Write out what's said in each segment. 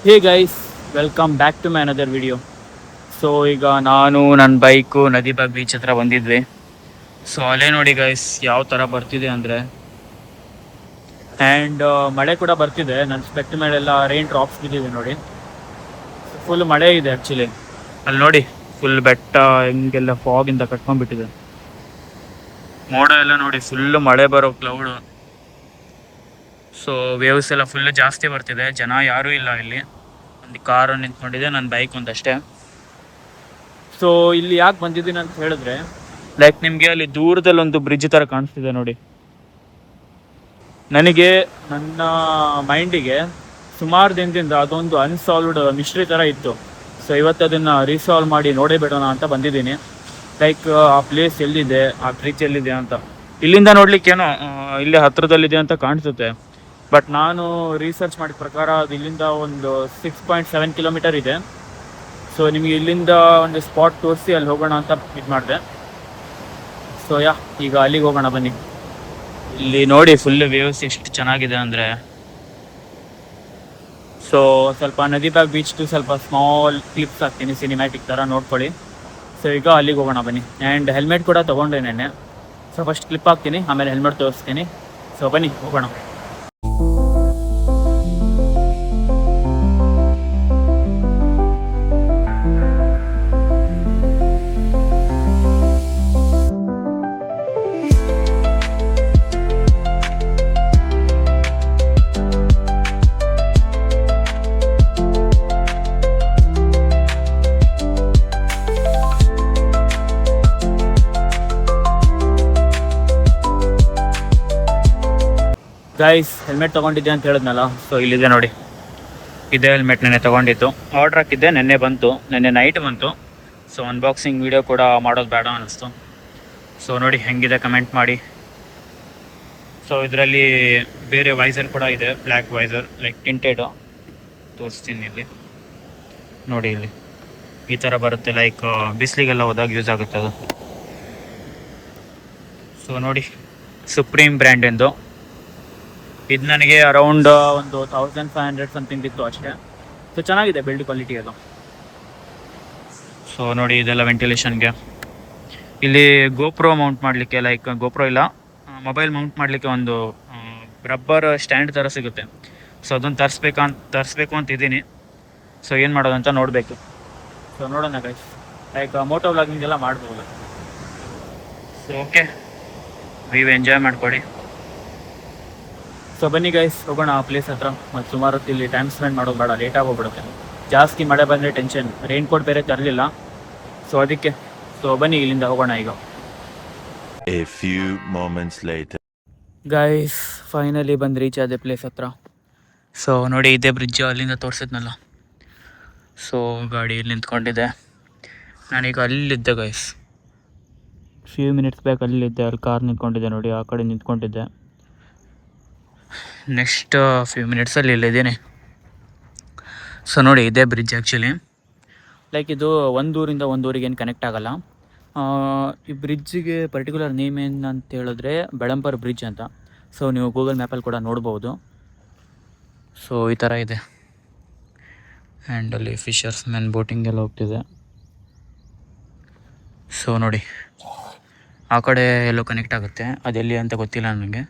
Hey guys, welcome back to my another video. So ಈಗ ನಾನು ನನ್ನ ಬೈಕು ನದಿಬಾಗ್ ಬೀಚ್ ಹತ್ರ ಬಂದಿದ್ವಿ. ಸೊ ಅಲ್ಲೇ ನೋಡಿ ಗೈಸ್ ಯಾವ ಥರ ಬರ್ತಿದೆ ಅಂದರೆ, ಆ್ಯಂಡ್ ಮಳೆ ಕೂಡ ಬರ್ತಿದೆ. ನನ್ನ ಸ್ಪೆಕ್ಟ್ ಮೇಲೆಲ್ಲ ರೈನ್ ಡ್ರಾಪ್ಸ್ ಬಿದ್ದಿದೆ ನೋಡಿ. ಫುಲ್ ಮಳೆ ಇದೆ ಆ್ಯಕ್ಚುಲಿ. ಅಲ್ಲಿ ನೋಡಿ ಫುಲ್ ಬೆಟ್ಟ ಹಿಂಗೆಲ್ಲ ಫಾಗಿಂದ ಕಟ್ಕೊಂಡ್ಬಿಟ್ಟಿದೆ. ಮೋಡ ಎಲ್ಲ ನೋಡಿ ಫುಲ್ಲು ಮಳೆ ಬರೋ ಕ್ಲೌಡು. ಸೊ ವೇವ್ಸ್ ಎಲ್ಲ ಫುಲ್ಲು ಜಾಸ್ತಿ ಬರ್ತಿದೆ. ಜನ ಯಾರೂ ಇಲ್ಲ ಇಲ್ಲಿ. ಒಂದು ಕಾರು ನಿಂತ್ಕೊಂಡಿದೆ, ನನ್ನ ಬೈಕ್ ಒಂದಷ್ಟೇ. ಸೊ ಇಲ್ಲಿ ಯಾಕೆ ಬಂದಿದ್ದೀನಿ ಅಂತ ಹೇಳಿದ್ರೆ, ಲೈಕ್ ನಿಮಗೆ ಅಲ್ಲಿ ದೂರದಲ್ಲಿ ಒಂದು ಬ್ರಿಡ್ಜ್ ಥರ ಕಾಣಿಸ್ತಿದೆ ನೋಡಿ. ನನಗೆ ನನ್ನ ಮೈಂಡಿಗೆ ಸುಮಾರು ದಿನದಿಂದ ಅದೊಂದು ಅನ್ಸಾಲ್ವ್ಡ್ ಮಿಸ್ಟ್ರಿ ಥರ ಇತ್ತು. ಸೊ ಇವತ್ತು ಅದನ್ನು ರೀಸಾಲ್ವ್ ಮಾಡಿ ನೋಡೇ ಬಿಡೋಣ ಅಂತ ಬಂದಿದ್ದೀನಿ. ಲೈಕ್ ಆ ಪ್ಲೇಸ್ ಎಲ್ಲಿದೆ, ಆ ಬ್ರಿಡ್ಜ್ ಎಲ್ಲಿದೆ ಅಂತ. ಇಲ್ಲಿಂದ ನೋಡ್ಲಿಕ್ಕೇನೋ ಇಲ್ಲೇ ಹತ್ರದಲ್ಲಿದೆ ಅಂತ ಕಾಣಿಸುತ್ತೆ. ಬಟ್ ನಾನು ರಿಸರ್ಚ್ ಮಾಡಿದ ಪ್ರಕಾರ ಅದು ಇಲ್ಲಿಂದ ಒಂದು 6.7 ಕಿಲೋಮೀಟರ್ ಇದೆ. ಸೊ ನಿಮಗೆ ಇಲ್ಲಿಂದ ಒಂದು ಸ್ಪಾಟ್ ತೋರಿಸಿ ಅಲ್ಲಿ ಹೋಗೋಣ ಅಂತ ಇದು ಮಾಡಿದೆ. ಸೊ ಈಗ ಅಲ್ಲಿಗೆ ಹೋಗೋಣ ಬನ್ನಿ. ಇಲ್ಲಿ ನೋಡಿ ಫುಲ್ ವೇವ್ಸ್ ಎಷ್ಟು ಚೆನ್ನಾಗಿದೆ ಅಂದರೆ. ಸೊ ಸ್ವಲ್ಪ ನದಿಬಾಗ್ ಬೀಚ್ದು ಸ್ವಲ್ಪ ಸ್ಮಾಲ್ ಕ್ಲಿಪ್ಸ್ ಹಾಕ್ತೀನಿ, ಸಿನಿಮ್ಯಾಟಿಕ್ ಥರ ನೋಡ್ಕೊಳ್ಳಿ. ಸೊ ಈಗ ಅಲ್ಲಿಗೆ ಹೋಗೋಣ ಬನ್ನಿ. ಆ್ಯಂಡ್ ಹೆಲ್ಮೆಟ್ ಕೂಡ ತೊಗೊಂಡೆ ನೆನ್ನೆ. ಸೊ ಫಸ್ಟ್ ಕ್ಲಿಪ್ ಹಾಕ್ತೀನಿ, ಆಮೇಲೆ ಹೆಲ್ಮೆಟ್ ತೋರಿಸ್ತೀನಿ. ಸೊ ಬನ್ನಿ ಹೋಗೋಣ. ಗೈಸ್, ಹೆಲ್ಮೆಟ್ ತೊಗೊಂಡಿದ್ದೆ ಅಂತ ಹೇಳಿದ್ನಲ್ಲ. ಸೊ ಇಲ್ಲಿದೆ ನೋಡಿ, ಇದೇ ಹೆಲ್ಮೆಟ್ ನೆನ್ನೆ ತೊಗೊಂಡಿತ್ತು. ಆರ್ಡ್ರ್ ಹಾಕಿದ್ದೆ, ನೆನ್ನೆ ಬಂತು, ನೆನ್ನೆ ನೈಟ್ ಬಂತು. ಸೊ ಅನ್ಬಾಕ್ಸಿಂಗ್ ವೀಡಿಯೋ ಕೂಡ ಮಾಡೋದು ಬೇಡ ಅನ್ನಿಸ್ತು. ಸೊ ನೋಡಿ ಹೆಂಗಿದೆ ಕಮೆಂಟ್ ಮಾಡಿ. ಸೊ ಇದರಲ್ಲಿ ಬೇರೆ ವೈಸರ್ ಕೂಡ ಇದೆ, ಬ್ಲ್ಯಾಕ್ ವೈಸರ್, ಲೈಕ್ ಟಿಂಟೆಡು. ತೋರಿಸ್ತೀನಿ ಇಲ್ಲಿ ನೋಡಿ. ಇಲ್ಲಿ ಈ ಥರ ಬರುತ್ತೆ, ಲೈಕ್ ಬಿಸಿಲಿಗೆಲ್ಲ ಹೋದಾಗ ಯೂಸ್ ಆಗುತ್ತೆ ಅದು. ಸೊ ನೋಡಿ, ಸುಪ್ರೀಂ ಬ್ರ್ಯಾಂಡಿಂದು. ಇದು ನನಗೆ ಅರೌಂಡ್ ಒಂದು 1500 ಸಮಥಿಂಗ್ ಇತ್ತು ಅಷ್ಟೇ. ಸೊ ಚೆನ್ನಾಗಿದೆ ಬಿಲ್ಡ್ ಕ್ವಾಲಿಟಿ ಅದು. ಸೊ ನೋಡಿ, ಇದೆಲ್ಲ ವೆಂಟಿಲೇಷನ್ಗೆ. ಇಲ್ಲಿ ಗೋಪ್ರೋ ಮೌಂಟ್ ಮಾಡಲಿಕ್ಕೆ, ಲೈಕ್ ಗೋಪ್ರೋ ಇಲ್ಲ, ಮೊಬೈಲ್ ಮೌಂಟ್ ಮಾಡಲಿಕ್ಕೆ ಒಂದು ರಬ್ಬರ್ ಸ್ಟ್ಯಾಂಡ್ ಥರ ಸಿಗುತ್ತೆ. ಸೊ ಅದನ್ನು ತರಿಸ್ಬೇಕು ಅಂತ ಇದ್ದೀನಿ. ಸೊ ಏನು ಮಾಡೋದು ಅಂತ ನೋಡಬೇಕು. ಸೊ ನೋಡೋಣ ಗೈಸ್, ಲೈಕ್ ಮೋಟೋ ವ್ಲಾಗಿಂಗ್ ಎಲ್ಲ ಮಾಡ್ಬೋದು. ಸೊ ಓಕೆ, ನೀವು ಎಂಜಾಯ್ ಮಾಡ್ಕೊಳ್ಳಿ. ಸೊ ಬನ್ನಿ ಗೈಸ್, ಹೋಗೋಣ ಆ ಪ್ಲೇಸ್ ಹತ್ರ. ಮತ್ತು ಸುಮಾರು ಹೊತ್ತು ಇಲ್ಲಿ ಟೈಮ್ ಸ್ಪೆಂಡ್ ಮಾಡೋದು ಬೇಡ, ಲೇಟಾಗಿ ಹೋಗ್ಬಿಡುತ್ತೆ. ಜಾಸ್ತಿ ಮಳೆ ಬಂದರೆ ಟೆನ್ಷನ್. ರೈನ್ ಕೋಟ್ ಬೇರೆ ತರಲಿಲ್ಲ, ಸೊ ಅದಕ್ಕೆ. ಸೊ ಬನ್ನಿ ಇಲ್ಲಿಂದ ಹೋಗೋಣ ಈಗ. A few moments later. Guys, finally ಬಂದು ರೀಚ್ ಆದೆ ಪ್ಲೇಸ್ ಹತ್ರ. ಸೊ ನೋಡಿ, ಇದೇ ಬ್ರಿಡ್ಜ್ ಅಲ್ಲಿಂದ ತೋರಿಸಿದ್ನಲ್ಲ. ಸೊ ಗಾಡಿ ಇಲ್ಲಿ ನಿಂತ್ಕೊಂಡಿದೆ. ನಾನೀಗ ಅಲ್ಲಿದ್ದೆ ಗೈಸ್, ಫ್ಯೂ ಮಿನಿಟ್ಸ್ ಬ್ಯಾಕ್ ಅಲ್ಲಿದ್ದೆ. ಅಲ್ಲಿ ಕಾರ್ ನಿಂತ್ಕೊಂಡಿದ್ದೆ ನೋಡಿ, ಆ ಕಡೆ ನಿಂತ್ಕೊಂಡಿದ್ದೆ. ನೆಕ್ಸ್ಟ್ ಫ್ಯೂ ಮಿನಿಟ್ಸಲ್ಲಿ ಇಲ್ಲಿದ್ದೀನಿ. ಸೊ ನೋಡಿ, ಇದೇ ಬ್ರಿಡ್ಜ್ ಆ್ಯಕ್ಚುಲಿ. ಲೈಕ್ ಇದು ಒಂದು ಊರಿಂದ ಒಂದು ಊರಿಗೆ ಏನು ಕನೆಕ್ಟ್ ಆಗೋಲ್ಲ. ಈ ಬ್ರಿಡ್ಜಿಗೆ ಪರ್ಟಿಕ್ಯುಲರ್ ನೇಮ್ ಏನು ಅಂತ ಹೇಳಿದ್ರೆ ಬೆಳಂಪರ್ ಬ್ರಿಡ್ಜ್ ಅಂತ. ಸೊ ನೀವು ಗೂಗಲ್ ಮ್ಯಾಪಲ್ಲಿ ಕೂಡ ನೋಡ್ಬೋದು. ಸೊ ಈ ಥರ ಇದೆ. ಆ್ಯಂಡ್ ಅಲ್ಲಿ ಫಿಶರ್ಸ್ ಮ್ಯಾನ್ ಬೋಟಿಂಗ್ ಎಲ್ಲ ಹೋಗ್ತಿದೆ. ಸೊ ನೋಡಿ, ಆ ಕಡೆ ಎಲ್ಲೋ ಕನೆಕ್ಟ್ ಆಗುತ್ತೆ, ಅದೆಲ್ಲಿ ಅಂತ ಗೊತ್ತಿಲ್ಲ ನನಗೆ.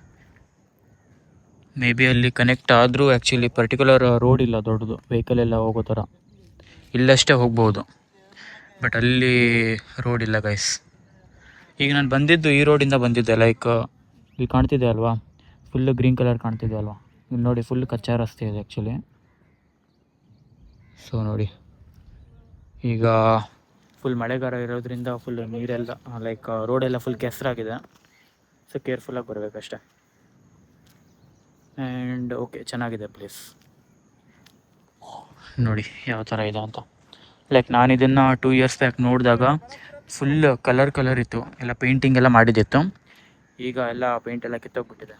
ಮೇ ಬಿ ಅಲ್ಲಿ ಕನೆಕ್ಟ್ ಆದರೂ ಆ್ಯಕ್ಚುಲಿ ಪರ್ಟಿಕ್ಯುಲರ್ ರೋಡ್ ಇಲ್ಲ ದೊಡ್ಡದು, ವೆಹಿಕಲ್ ಎಲ್ಲ ಹೋಗೋ ಥರ. ಇಲ್ಲಷ್ಟೇ ಹೋಗ್ಬೋದು, ಬಟ್ ಅಲ್ಲಿ ರೋಡ್ ಇಲ್ಲ ಗೈಸ್. ಈಗ ನಾನು ಬಂದಿದ್ದು ಈ ರೋಡಿಂದ ಬಂದಿದ್ದೆ. ಲೈಕ್ ಇಲ್ಲಿ ಕಾಣ್ತಿದೆ ಅಲ್ವಾ, ಫುಲ್ಲು ಗ್ರೀನ್ ಕಲರ್ ಕಾಣ್ತಿದೆ ಅಲ್ವಾ. ಇಲ್ಲಿ ನೋಡಿ, ಫುಲ್ ಕಚ್ಚಾ ರಸ್ತೆ ಇದೆ ಆ್ಯಕ್ಚುಲಿ. ಸೊ ನೋಡಿ, ಈಗ ಫುಲ್ ಮಳೆಗಾಲ ಇರೋದ್ರಿಂದ ಫುಲ್ ನೀರೆಲ್ಲ, ಲೈಕ್ ರೋಡೆಲ್ಲ ಫುಲ್ ಕೆಸರಾಗಿದೆ. ಸೊ ಕೇರ್ಫುಲ್ಲಾಗಿ ಬರಬೇಕಷ್ಟೆ. ಆ್ಯಂಡ್ ಓಕೆ, ಚೆನ್ನಾಗಿದೆ ಪ್ಲೇಸ್. ನೋಡಿ ಯಾವ ಥರ ಇದೆ ಅಂತ. ಲೈಕ್ ನಾನು ಇದನ್ನು 2 ಇಯರ್ಸ್ ಬ್ಯಾಕ್ ನೋಡಿದಾಗ ಫುಲ್ ಕಲರ್ ಇತ್ತು, ಎಲ್ಲ ಪೇಂಟಿಂಗ್ ಎಲ್ಲ ಮಾಡಿದ್ದಿತ್ತು. ಈಗ ಎಲ್ಲ ಪೇಂಟ್ ಎಲ್ಲ ಕಿತ್ತೋಗ್ಬಿಟ್ಟಿದೆ.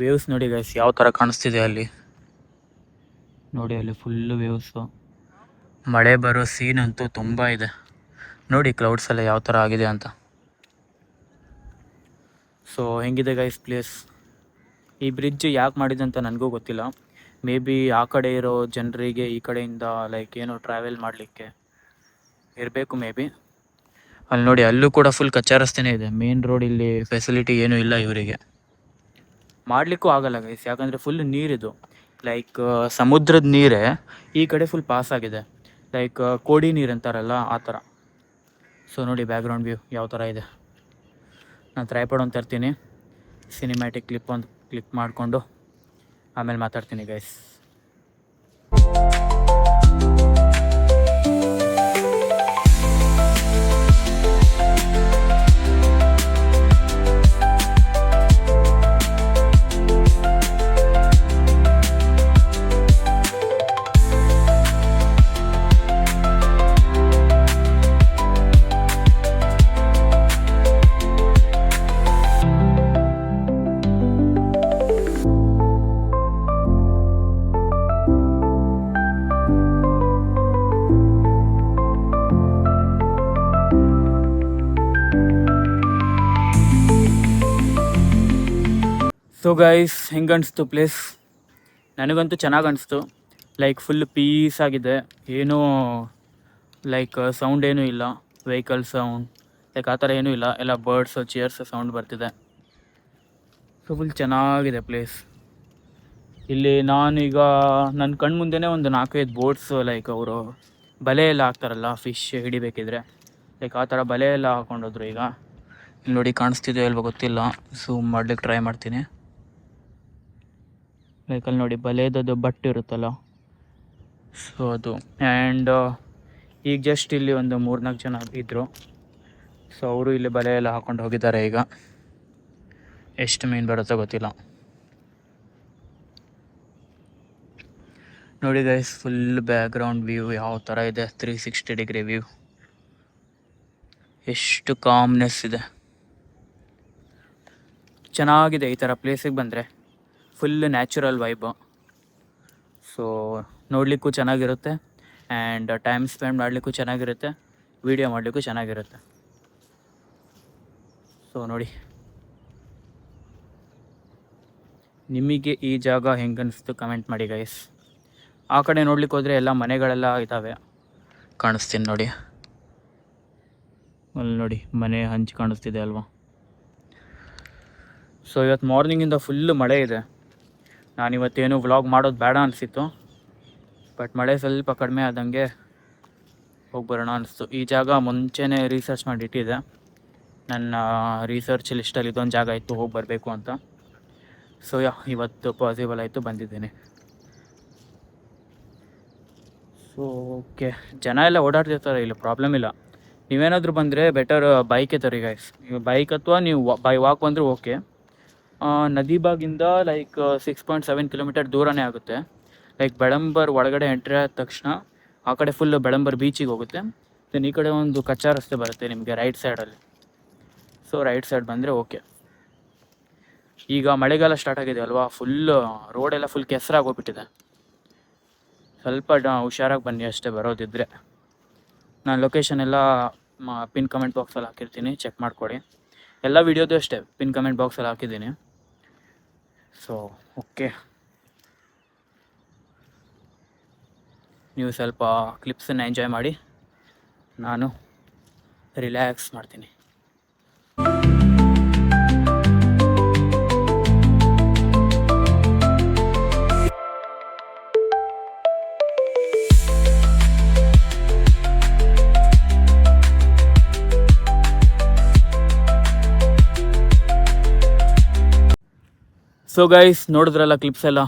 ವೇವ್ಸ್ ನೋಡಿ ಗೈಸ್ ಯಾವ ಥರ ಕಾಣಿಸ್ತಿದೆ ಅಲ್ಲಿ. ನೋಡಿ ಅಲ್ಲಿ ಫುಲ್ಲು ವೇವ್ಸು. ಮಳೆ ಬರೋ ಸೀನ್ ಅಂತೂ ತುಂಬ ಇದೆ ನೋಡಿ. ಕ್ಲೌಡ್ಸ್ ಎಲ್ಲ ಯಾವ ಥರ ಆಗಿದೆ ಅಂತ. ಸೊ ಹೆಂಗಿದೆ ಗೈಸ್ ಪ್ಲೇಸ್. ಈ ಬ್ರಿಡ್ಜ್ ಯಾಕೆ ಮಾಡಿದೆ ಅಂತ ನನಗೂ ಗೊತ್ತಿಲ್ಲ. ಮೇ ಬಿ ಆ ಕಡೆ ಇರೋ ಜನರಿಗೆ ಈ ಕಡೆಯಿಂದ ಲೈಕ್ ಏನೋ ಟ್ರಾವೆಲ್ ಮಾಡಲಿಕ್ಕೆ ಇರಬೇಕು ಮೇ ಬಿ. ಅಲ್ಲಿ ನೋಡಿ, ಅಲ್ಲೂ ಕೂಡ ಫುಲ್ ಕಚ್ಚಾ ರಸ್ತೆನೇ ಇದೆ. ಮೇನ್ ರೋಡ್ ಇಲ್ಲಿ ಫೆಸಿಲಿಟಿ ಏನೂ ಇಲ್ಲ ಇವರಿಗೆ, ಮಾಡಲಿಕ್ಕೂ ಆಗಲ್ಲ ಗೈಸ್. ಯಾಕಂದರೆ ಫುಲ್ ನೀರಿದು, ಲೈಕ್ ಸಮುದ್ರದ ನೀರೇ ಈ ಕಡೆ ಫುಲ್ ಪಾಸ್ ಆಗಿದೆ, ಲೈಕ್ ಕೋಡಿ ನೀರು ಅಂತಾರಲ್ಲ ಆ ಥರ. ಸೊ ನೋಡಿ ಬ್ಯಾಕ್ಗ್ರೌಂಡ್ ವ್ಯೂ ಯಾವ ಥರ ಇದೆ. ನಾನು ಟ್ರೈಪಾಡ್ ಒಂದು ತರ್ತೀನಿ, ಸಿನಿಮ್ಯಾಟಿಕ್ ಕ್ಲಿಪ್ ಒಂದು ಕ್ಲಿಕ್ ಮಾಡಿಕೊಂಡು ಆಮೇಲೆ ಮಾತಾಡ್ತೀನಿ ಗೈಸ್. ಸೊ ಗೈಸ್, ಹೆಂಗೆ ಅನಿಸ್ತು ಪ್ಲೇಸ್? ನನಗಂತೂ ಚೆನ್ನಾಗಿ ಅನಿಸ್ತು. ಲೈಕ್ ಫುಲ್ ಪೀಸ್ ಆಗಿದೆ, ಏನೂ ಲೈಕ್ ಸೌಂಡ್ ಏನೂ ಇಲ್ಲ, ವೆಹಿಕಲ್ ಸೌಂಡ್ ಲೈಕ್ ಆ ಥರ ಏನೂ ಇಲ್ಲ. ಎಲ್ಲ ಬರ್ಡ್ಸ್ ಚೇರ್ಸ್ ಸೌಂಡ್ ಬರ್ತಿದೆ. ಸೊ ಫುಲ್ ಚೆನ್ನಾಗಿದೆ ಪ್ಲೇಸ್. ಇಲ್ಲಿ ನಾನೀಗ ನನ್ನ ಕಣ್ಣು ಮುಂದೆನೇ ಒಂದು 4-5 ಬೋಟ್ಸ್, ಲೈಕ್ ಅವರು ಬಲೆ ಎಲ್ಲ ಹಾಕ್ತಾರಲ್ಲ ಫಿಶ್ ಹಿಡಿಬೇಕಿದ್ರೆ, ಲೈಕ್ ಆ ಥರ ಬಲೆ ಎಲ್ಲ ಹಾಕೊಂಡೋದ್ರು. ಈಗ ಇಲ್ಲಿ ನೋಡಿ ಕಾಣಿಸ್ತಿದೆ ಅಲ್ವಾ ಗೊತ್ತಿಲ್ಲ, ಝೂಮ್ ಮಾಡ್ಲಿಕ್ಕೆ ಟ್ರೈ ಮಾಡ್ತೀನಿ. ಲೈಕ್ ಅಲ್ಲಿ ನೋಡಿ ಬಲೆದದು ಬಟ್ ಇರುತ್ತಲ್ಲ, ಸೊ ಅದು. ಆ್ಯಂಡ್ ಈಗ ಜಸ್ಟ್ ಇಲ್ಲಿ ಒಂದು 3-4 ಜನ ಇದ್ದರು, ಸೊ ಅವರು ಇಲ್ಲಿ ಬಲೆ ಎಲ್ಲ ಹಾಕೊಂಡು ಹೋಗಿದ್ದಾರೆ. ಈಗ ಎಷ್ಟು ಮೀನು ಬರುತ್ತೋ ಗೊತ್ತಿಲ್ಲ. ನೋಡಿ ಗೈಸ್, ಫುಲ್ ಬ್ಯಾಕ್ಗ್ರೌಂಡ್ ವ್ಯೂ ಯಾವ ಥರ ಇದೆ, 360 ಡಿಗ್ರಿ ವ್ಯೂ. ಎಷ್ಟು ಕಾಮ್ನೆಸ್ ಇದೆ, ಚೆನ್ನಾಗಿದೆ. ಈ ಥರ ಪ್ಲೇಸಿಗೆ ಬಂದರೆ ಫುಲ್ ನ್ಯಾಚುರಲ್ ವೈಬ್. ಸೊ ನೋಡಲಿಕ್ಕೂ ಚೆನ್ನಾಗಿರುತ್ತೆ, ಆ್ಯಂಡ್ ಟೈಮ್ ಸ್ಪೆಂಡ್ ಮಾಡಲಿಕ್ಕೂ ಚೆನ್ನಾಗಿರುತ್ತೆ, ವೀಡಿಯೋ ಮಾಡಲಿಕ್ಕೂ ಚೆನ್ನಾಗಿರುತ್ತೆ. ಸೊ ನೋಡಿ, ನಿಮಗೆ ಈ ಜಾಗ ಹೆಂಗೆ ಅನಿಸ್ತು ಕಮೆಂಟ್ ಮಾಡಿ ಗೈಸ್. ಆ ಕಡೆ ನೋಡ್ಲಿಕ್ಕೆ ಹೋದರೆ ಎಲ್ಲ ಮನೆಗಳೆಲ್ಲ ಇದ್ದಾವೆ, ಕಾಣಿಸ್ತೀನಿ ನೋಡಿ. ಅಲ್ಲಿ ನೋಡಿ ಮನೆ ಹಂಚು ಕಾಣಿಸ್ತಿದೆ ಅಲ್ವಾ. ಸೊ ಇವತ್ತು ಮಾರ್ನಿಂಗಿಂದ ಫುಲ್ಲು ಮಳೆ ಇದೆ. ನಾನಿವತ್ತೇನು ವ್ಲಾಗ್ ಮಾಡೋದು ಬೇಡ ಅನಿಸಿತ್ತು, ಬಟ್ ಮಳೆ ಸ್ವಲ್ಪ ಕಡಿಮೆ ಆದಂಗೆ ಹೋಗಿ ಬರೋಣ ಅನಿಸ್ತು. ಈ ಜಾಗ ಮುಂಚೆನೇ ರಿಸರ್ಚ್ ಮಾಡಿ ಇಟ್ಟಿದ್ದೆ, ನನ್ನ ರಿಸರ್ಚ್ ಲಿಸ್ಟಲ್ಲಿ ಇದೊಂದು ಜಾಗ ಇತ್ತು ಹೋಗಿ ಬರಬೇಕು ಅಂತ. ಸೊ ಇವತ್ತು ಪಾಸಿಬಲ್ ಆಯಿತು, ಬಂದಿದ್ದೀನಿ. ಸೊ ಓಕೆ, ಜನ ಎಲ್ಲ ಓಡಾಡ್ತಿರ್ತಾರೆ, ಇಲ್ಲಿ ಪ್ರಾಬ್ಲಮ್ ಇಲ್ಲ. ನೀವೇನಾದರೂ ಬಂದರೆ ಬೆಟರ್ ಬೈಕೇ ತರಿ ಗೈಸ್. ಬೈಕ್ ಅಥವಾ ನೀವು ಬೈ ವಾಕ್ ಬಂದರೂ ಓಕೆ. ನದಿಬಾಗಿಂದ ಲೈಕ್ 6.7 ಕಿಲೋಮೀಟರ್ ದೂರನೇ ಆಗುತ್ತೆ. ಲೈಕ್ ಬೆಳಂಬರ್ ಒಳಗಡೆ ಎಂಟ್ರಿ ಆದ ತಕ್ಷಣ ಆ ಕಡೆ ಫುಲ್ ಬೆಳಂಬರ್ ಬೀಚಿಗೆ ಹೋಗುತ್ತೆ. ದೆನ್ ಈ ಕಡೆ ಒಂದು ಕಚ್ಚಾ ರಸ್ತೆ ಬರುತ್ತೆ ನಿಮಗೆ ರೈಟ್ ಸೈಡಲ್ಲಿ. ಸೊ ರೈಟ್ ಸೈಡ್ ಬಂದರೆ ಓಕೆ. ಈಗ ಮಳೆಗಾಲ ಸ್ಟಾರ್ಟ್ ಆಗಿದೆ ಅಲ್ವಾ, ಫುಲ್ ರೋಡೆಲ್ಲ ಫುಲ್ ಕೆಸರಾಗಿ ಹೋಗ್ಬಿಟ್ಟಿದೆ. ಸ್ವಲ್ಪ ಹುಷಾರಾಗಿ ಬನ್ನಿ ಅಷ್ಟೇ ಬರೋದಿದ್ದರೆ. ನಾನು ಲೊಕೇಶನ್ ಎಲ್ಲ ಪಿನ್ ಕಮೆಂಟ್ ಬಾಕ್ಸಲ್ಲಿ ಹಾಕಿರ್ತೀನಿ, ಚೆಕ್ ಮಾಡಿಕೊಡಿ. ಎಲ್ಲ ವೀಡಿಯೋದು ಅಷ್ಟೇ ಪಿನ್ ಕಮೆಂಟ್ ಬಾಕ್ಸಲ್ಲಿ ಹಾಕಿದ್ದೀನಿ. ಸೊ ಓಕೆ, ನೀವು ಸ್ವಲ್ಪ ಕ್ಲಿಪ್ಸನ್ನು ಎಂಜಾಯ್ ಮಾಡಿ, ನಾನು ರಿಲ್ಯಾಕ್ಸ್ ಮಾಡ್ತೀನಿ. ಸೊ ಗೈಸ್, ನೋಡಿದ್ರಲ್ಲ ಕ್ಲಿಪ್ಸ್ ಎಲ್ಲ,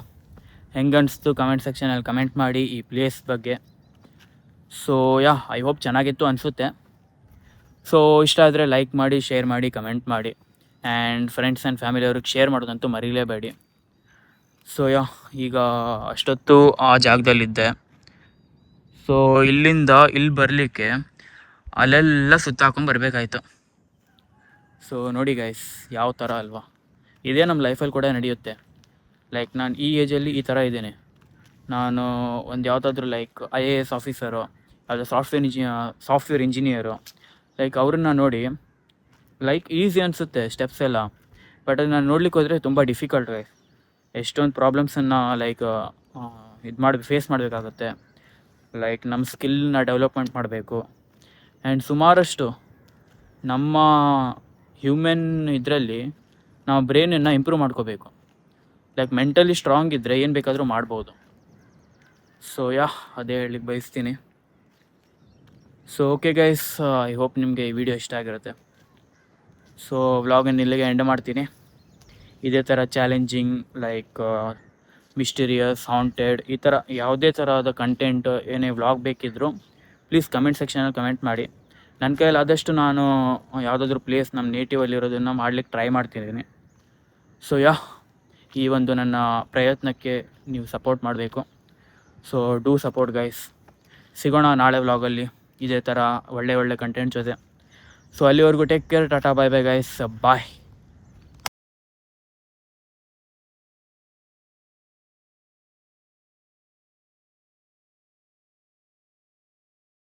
ಹೆಂಗೆ ಅನಿಸ್ತು ಕಮೆಂಟ್ ಸೆಕ್ಷನಲ್ಲಿ ಕಮೆಂಟ್ ಮಾಡಿ ಈ ಪ್ಲೇಸ್ ಬಗ್ಗೆ. ಸೊ ಐ ಹೋಪ್ ಚೆನ್ನಾಗಿತ್ತು ಅನಿಸುತ್ತೆ. ಸೊ ಇಷ್ಟ ಆದರೆ ಲೈಕ್ ಮಾಡಿ, ಶೇರ್ ಮಾಡಿ, ಕಮೆಂಟ್ ಮಾಡಿ, ಆ್ಯಂಡ್ ಫ್ರೆಂಡ್ಸ್ ಆ್ಯಂಡ್ ಫ್ಯಾಮಿಲಿಯವ್ರಿಗೆ ಶೇರ್ ಮಾಡೋದಂತೂ ಮರೀಲೇಬೇಡಿ. ಸೊ ಈಗ ಅಷ್ಟೊತ್ತು ಆ ಜಾಗದಲ್ಲಿದ್ದೆ. ಸೊ ಇಲ್ಲಿಂದ ಇಲ್ಲಿ ಬರಲಿಕ್ಕೆ ಅಲ್ಲೆಲ್ಲ ಸುತ್ತಾಕೊಂಡು ಬರಬೇಕಾಯ್ತು. ಸೊ ನೋಡಿ ಗೈಸ್, ಯಾವ ಥರ ಅಲ್ವಾ. ಇದೇ ನಮ್ಮ ಲೈಫಲ್ಲಿ ಕೂಡ ನಡೆಯುತ್ತೆ. ಲೈಕ್ ನಾನು ಈ ಏಜಲ್ಲಿ ಈ ಥರ ಇದ್ದೀನಿ. ನಾನು ಒಂದು ಯಾವುದಾದ್ರೂ ಲೈಕ್ IAS ಆಫೀಸರು, ಅದು ಸಾಫ್ಟ್ವೇರ್ ಇಂಜಿನಿಯರು, ಲೈಕ್ ಅವ್ರನ್ನ ನೋಡಿ ಲೈಕ್ ಈಸಿ ಅನಿಸುತ್ತೆ ಸ್ಟೆಪ್ಸ್ ಎಲ್ಲ. ಬಟ್ ಅದು ನಾನು ನೋಡ್ಲಿಕ್ಕೆ ಹೋದರೆ ತುಂಬ ಡಿಫಿಕಲ್ಟ್ ಗೈಸ್. ಎಷ್ಟೊಂದು ಪ್ರಾಬ್ಲಮ್ಸನ್ನು ಲೈಕ್ ಫೇಸ್ ಮಾಡಬೇಕಾಗುತ್ತೆ. ಲೈಕ್ ನಮ್ಮ ಸ್ಕಿಲ್ನ ಡೆವಲಪ್ಮೆಂಟ್ ಮಾಡಬೇಕು. ಆ್ಯಂಡ್ ಸುಮಾರಷ್ಟು ನಮ್ಮ ಹ್ಯೂಮನ್ ಇದರಲ್ಲಿ ನಾವು ಬ್ರೈನನ್ನು ಇಂಪ್ರೂವ್ ಮಾಡ್ಕೋಬೇಕು. ಲೈಕ್ ಮೆಂಟಲಿ ಸ್ಟ್ರಾಂಗ್ ಇದ್ದರೆ ಏನು ಬೇಕಾದರೂ ಮಾಡ್ಬೋದು. ಸೊ ಅದೇ ಹೇಳಲಿಕ್ಕೆ ಬಯಸ್ತೀನಿ. So okay guys, I hope ನಿಮಗೆ ಈ ವಿಡಿಯೋ ಇಷ್ಟ ಆಗಿರುತ್ತೆ. ಸೊ ವ್ಲಾಗನ್ನು ಇಲ್ಲಿಗೆ ಎಂಡ್ ಮಾಡ್ತೀನಿ. ಇದೇ ಥರ ಚಾಲೆಂಜಿಂಗ್ ಲೈಕ್ ಮಿಸ್ಟೀರಿಯಸ್, ಹಾಂಟೆಡ್ ಈ ಥರ ಯಾವುದೇ ಥರದ ಕಂಟೆಂಟ್ ಏನೇ ವ್ಲಾಗ್ ಬೇಕಿದ್ದರೂ ಪ್ಲೀಸ್ ಕಮೆಂಟ್ ಸೆಕ್ಷನಲ್ಲಿ ಕಮೆಂಟ್ ಮಾಡಿ. ನನ್ನ ಕೈಯಲ್ಲಿ ಆದಷ್ಟು ನಾನು ಯಾವುದಾದ್ರೂ ಪ್ಲೇಸ್ ನಮ್ಮ ನೇಟಿವಲ್ಲಿರೋದನ್ನು ಮಾಡ್ಲಿಕ್ಕೆ ಟ್ರೈ ಮಾಡ್ತಿದ್ದೀನಿ. ಸೊ ಈ ಒಂದು ನನ್ನ ಪ್ರಯತ್ನಕ್ಕೆ ನೀವು ಸಪೋರ್ಟ್ ಮಾಡಬೇಕು. So do support guys. ಸಿಗೋಣ ನಾಳೆ ವ್ಲಾಗಲ್ಲಿ ಇದೇ ಥರ ಒಳ್ಳೆ ಕಂಟೆಂಟ್ ಜೊತೆ. ಸೊ ಅಲ್ಲಿವರೆಗೂ take care, tata, bye bye guys, ಬಾಯ್.